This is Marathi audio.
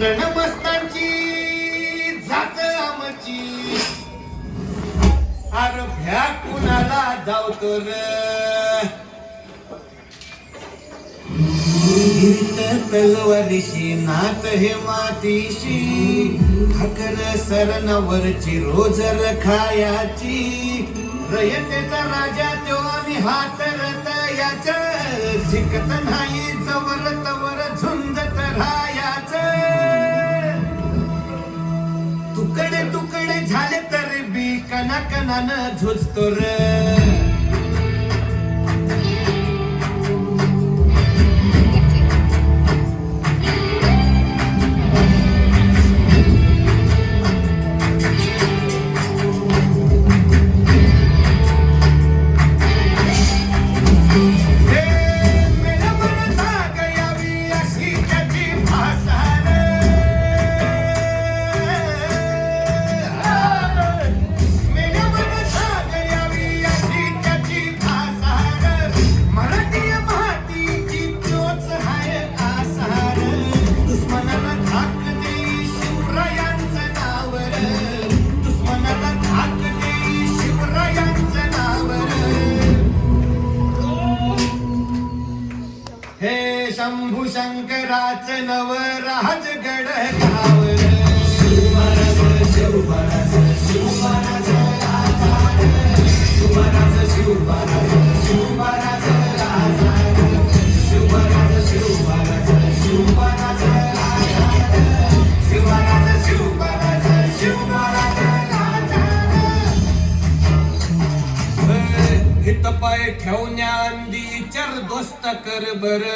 रणमस्तांची जात आमची अर भ्या कुणाला धावतो र तलवारीशी नात हे मातीशी ठाकर सरणावरची रोजर खायाची रयतेचा राजा तो आणि हात रतयाच जिकत नाही जवर तवर झुंजत रायाच तुकडे तुकडे झाले तरी बी कणाकणानं झुजतो र शंभू शंकराच नव राजगड गावर शिवराज शिवराज शिवराज शिवराज शिवराज शिवराज शिवराज शिवराज शिवराज शिवराज शिवराज शिवराज हित पाय ठेवण्या अंदी चर दोस्त कर बर